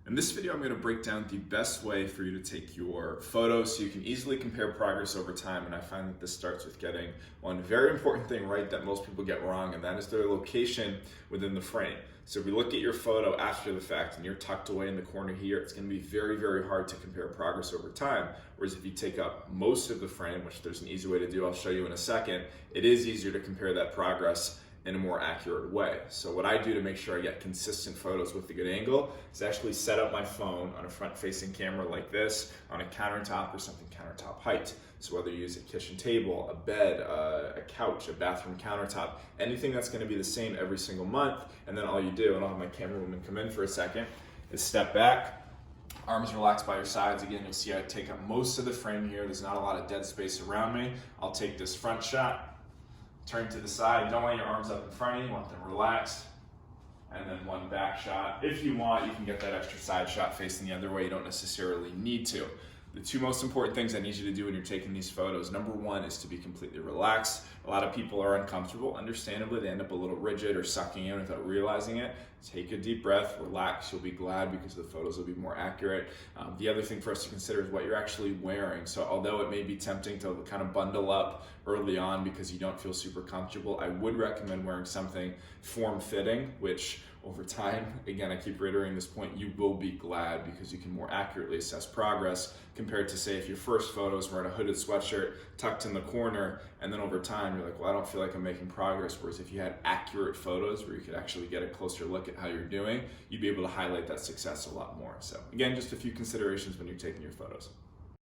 In this video, I'm going to break down the best way for you to take your photos so you can easily compare progress over time. And I find that this starts with getting one very important thing right that most people get wrong, and that is their location within the frame. So if we look at your photo after the fact and you're tucked away in the corner here, it's going to be very, very hard to compare progress over time. Whereas if you take up most of the frame, which there's an easy way to do, I'll show you in a second, it is easier to compare that progress in a more accurate way. So what I do to make sure I get consistent photos with a good angle is actually set up my phone on a front-facing camera like this on a countertop or something countertop height. So whether you use a kitchen table, a bed, a couch, a bathroom countertop, anything that's going to be the same every single month, and then all you do, and I'll have my camera woman come in for a second, is step back, arms relaxed by your sides. Again, you'll see I take up most of the frame here. There's not a lot of dead space around me. I'll take this front shot, turn to the side. Don't want your arms up in front of you. You want them relaxed. And then one back shot. If you want, you can get that extra side shot facing the other way. You don't necessarily need to. The two most important things I need you to do when you're taking these photos, number one is to be completely relaxed. A lot of people are uncomfortable. Understandably, they end up a little rigid or sucking in without realizing it. Take a deep breath, relax. You'll be glad because the photos will be more accurate. The other thing for us to consider is what you're actually wearing. So although it may be tempting to kind of bundle up early on because you don't feel super comfortable, I would recommend wearing something form-fitting, which over time, again, I keep reiterating this point, you will be glad because you can more accurately assess progress compared to, say, if your first photos were in a hooded sweatshirt tucked in the corner, and then over time you're like, well, I don't feel like I'm making progress. Whereas if you had accurate photos where you could actually get a closer look at how you're doing, you'd be able to highlight that success a lot more. So again, just a few considerations when you're taking your photos.